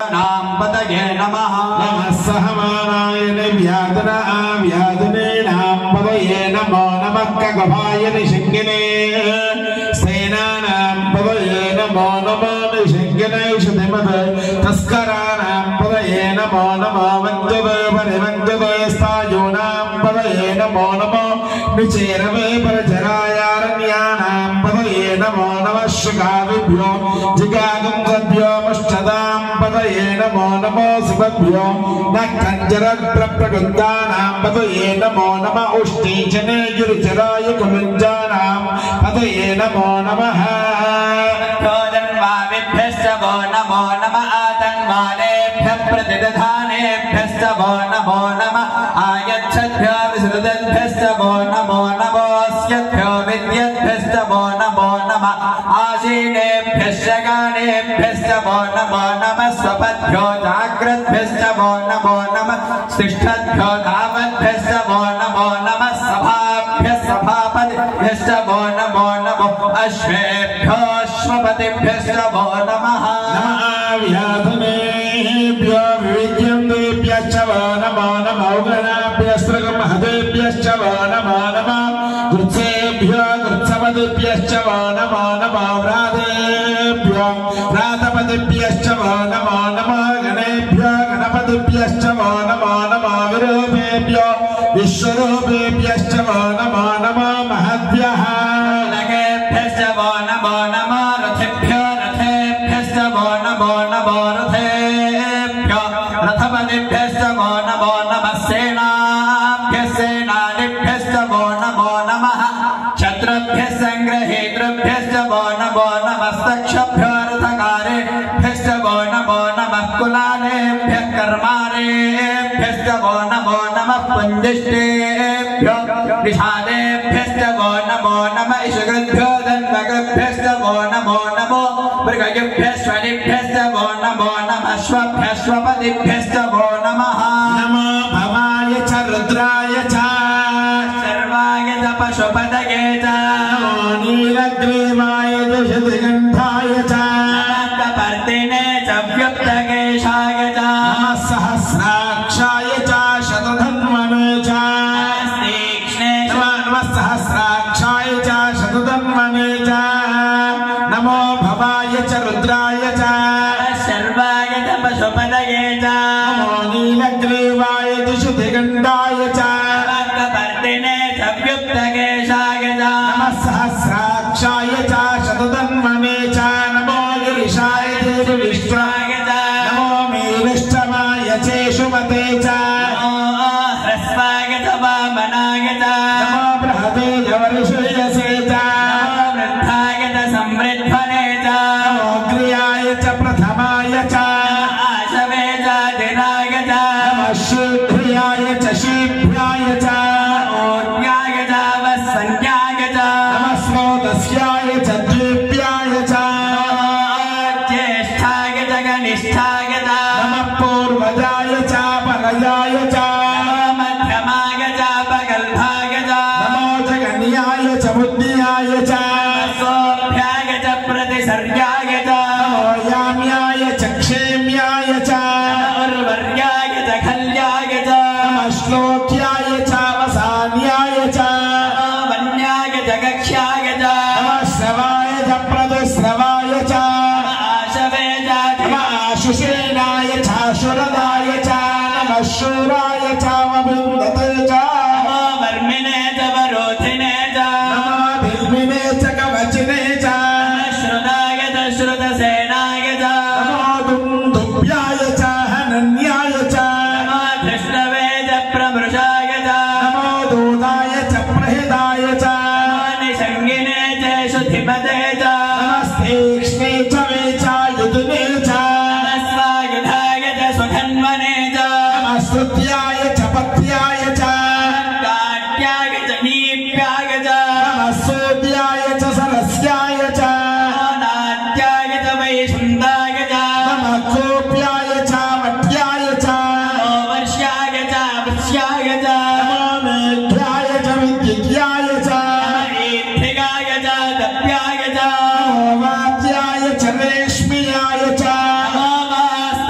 पतये नमः नमः सहमानाय व्याधने नाम पतये नमो नमः कगभाय निषङ्गिने सेनानां पतये नमो नमो निषङ्गिने शुतिमत तस्कराणां पतये नमो नमो वञ्जवे परिवञ्जवे स्थायूनां पतये नमो नमो निचेरवे परचरायारण्यानां पतये नमो नमः शुकाविभ्यो जिगागंगभ्यो मुष्टदां पतये नमो नमो शिवभ्यो नक्कञ्जरप्रप्रगुन्दानां पतये नमो नमः उष्णीचने गिरिचराय कुलुञ्जानां पतये नमो नमः धन्वाविभ्यश्च वो नमो नमः आतन्वानेभ्यः प्रतिदधानेभ्यश्च वो नमो नमः आयच्छद्भ्यो विसृजद्भ्यश्च वो नमो नमोऽस्यद्भ्यो विद्यद्भ्यश्च वो नमो नमः आसीनेभ्यश्च गानेभ्यश्च वो नमो नमः स्वपद्भ्यो जाग्रद्भ्यश्च वो नमो नमः तिष्ठद्भ्यो धावद्भ्यश्च वो नमो नमः सभाभ्यः सभापतिभ्यश्च वो नमो नमः अश्वेभ्यो अश्वपतिभ्यश्च वो नमः व्याधनेभ्यो विविद्यन्तेभ्यश्च वो नमो नमो गणाभ्यस्त्रगमहदेभ्यश्च वो नमो नमः कृत्सेभ्यो कृत्सपतिभ्यश्च वो नमो नमो व्रातेभ्यो व्रातपतिभ्यश्च वो नमो नमः गणेभ्यो गणपतिभ्यश्च वो नमो नमः विरूपेभ्यो विश्वरूपेभ्यश्च वो नमो नमः महद्भ्यः लगेभ्यश्च वो नमो नमः रथेभ्यो रथेभ्यश्च वो नमो नमः रथेभ्यो रथपतिभ्यश्च वो नमो नमः सेनाभ्यः सेनानिभ्यश्च वो नमो नमः शत्रुभ्यः संग्रहेतृभ्यश्च वो नमो नमः सक्षभ्यो रथकारेभ्यश्च वो नमो नमः कुलालेभ्यः कर्मारेभ्यश्च वो नमो नमः पुञ्जिष्टेभ्यो निषादेभ्यश्च वो नमो नमः इषुगृभ्यो धन्वगभ्यश्च वो नमो नमो मृगयुभ्यश्वनिभ्यश्च वो नमो नमः श्वभ्यश्वपतिभ्यश्च वो नमः नमो भवाय च रुद्राय च सर्वाय च पशुपतये च नमो नीलग्रीवाय च शतकण्ठाय च पर्दिने च व्युक्तकेशाय च नमः सहस्राक्षाय च शतधन्वने च तीक्ष्णे नमः सहस्राक्षाय च शतधन्वने च नमो भवाय च रुद्राय च सर्वाय च पशुपतये च नमो नीलग्रीवाय च शतकण्ठाय च पर्दिने च व्युक्तकेशाय च नमः सहस्राक्षाय च शतधन्वने च नमो गिरिशाय च विष्टाय च नमो मीलिष्टमाय चेषुमते च ह्रस्वाय च वामनाय च नमो बृहते जवर्षयसे च वृद्धाय च समृद्धने च नमो क्रियाय च प्रथमाय च आशवे च दिनाय च नमः शीघ्रियाय च शीघ्राय च ऊर्ध्याय च वत्सन्याय च नमः स्रोतस्याय च द्वीप्याय च ज्येष्ठाय च कनिष्ठाय च नमः पूर्वजाय च परजाय च मध्यमाय च पगल्भाय च नमो जगन्याय च बुद्धियाय च सोऽभ्याय च प्रतिसर्याय च नमो याम्याय च क्षेम्याय च उर्वर्याय च खल्याय च नमः श्लोक्याय च वसान्याय च वन्याय च कक्ष्याय च नमः श्रवाय च प्रदुश्रवाय च आशवे च नमः आशुषेणाय च शुरदाय च नमः शूराय च वविन्दते च वर्मिने च वरोधिने च नमः भिल्मिने च कवचिने च श्रुताय च श्रुतसेनाय च नमो दुन्दुभ्याय च हनन्याय च धृष्णवे च प्रमृषाय च नमो दूताय च प्रहिताय च निषङ्गिने च शुद्धिपते च नमस्तीक्ष्णे च वे च युधने च स्वायुधाय च सुधन्वने च नमस्तुत्याय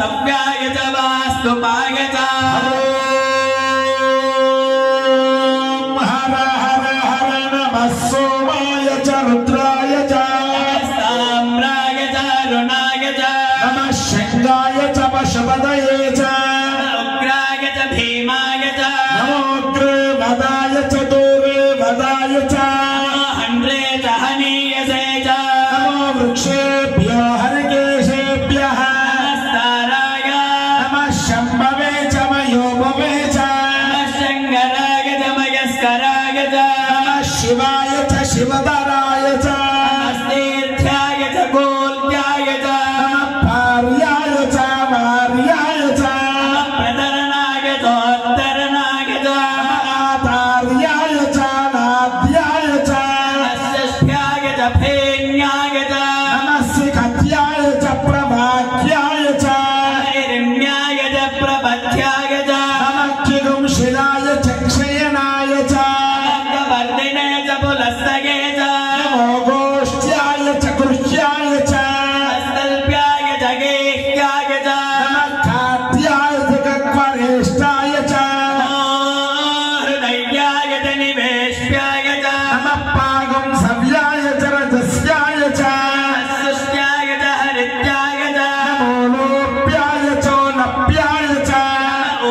सव्याय च वास्तुपाय च हर हर हर नमः सोमाय च रुद्राय च साम्राय च रुणाय च नमः शंगाय च पशुपतये च उग्राय च भीमाय च नमो द्रुवदाय च दूर्वदाय च हन्त्रे च हनीयसे च नमो वृक्षेभ्यो हरिकेशेभ्यः नमस्ताराय नमः शम्भवे च मयोभवे च नमः शङ्कराय च मयस्कराय च नमः शिवाय च शिवतराय च नमस्तीर्थ्याय च गोल्याय च नमः पार्याय च वार्याय च नमः प्रतरणाय चोत्तरणाय च आतार्याय च नाद्याय च षष्ठ्याय च फेन्याय च नमः सिखत्याय च प्रभाख्याय च नैरण्याय च प्रपथ्याय च नमः किगुंशिलाय च क्षयनाय च वर्धिने च पुलस्तये च नमो गोष्ठ्याय च कृष्याय च स्तल्प्याय च गेह्याय च नमः खाद्याय च गह्वरेष्ठाय च हृदयाय च निवेश्याय च नमः पागुंसव्याय च रजस्याय च सुष्ट्याय च हरित्याय च नमो लोप्याय च लप्याय च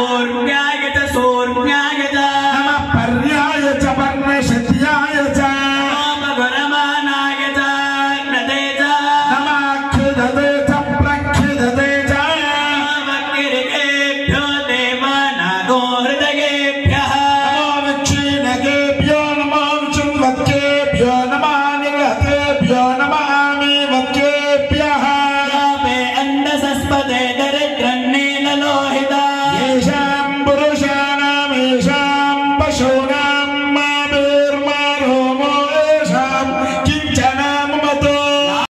ऊर्व्याय च सूर्व्याय च नमः पर्याय च पर्णशत्याय च गुरमानाय च नदे च नमः खिदते च प्रखिदते च वक्किरिकेभ्यो देवानागो हृदयेभ्यः नमो विक्षीणकेभ्यो नमो विचुम्बकेभ्यो नमः निगतेभ्यो नमः मीवकेभ्यः यापे अन्नसस्पते दरिद्रन्ने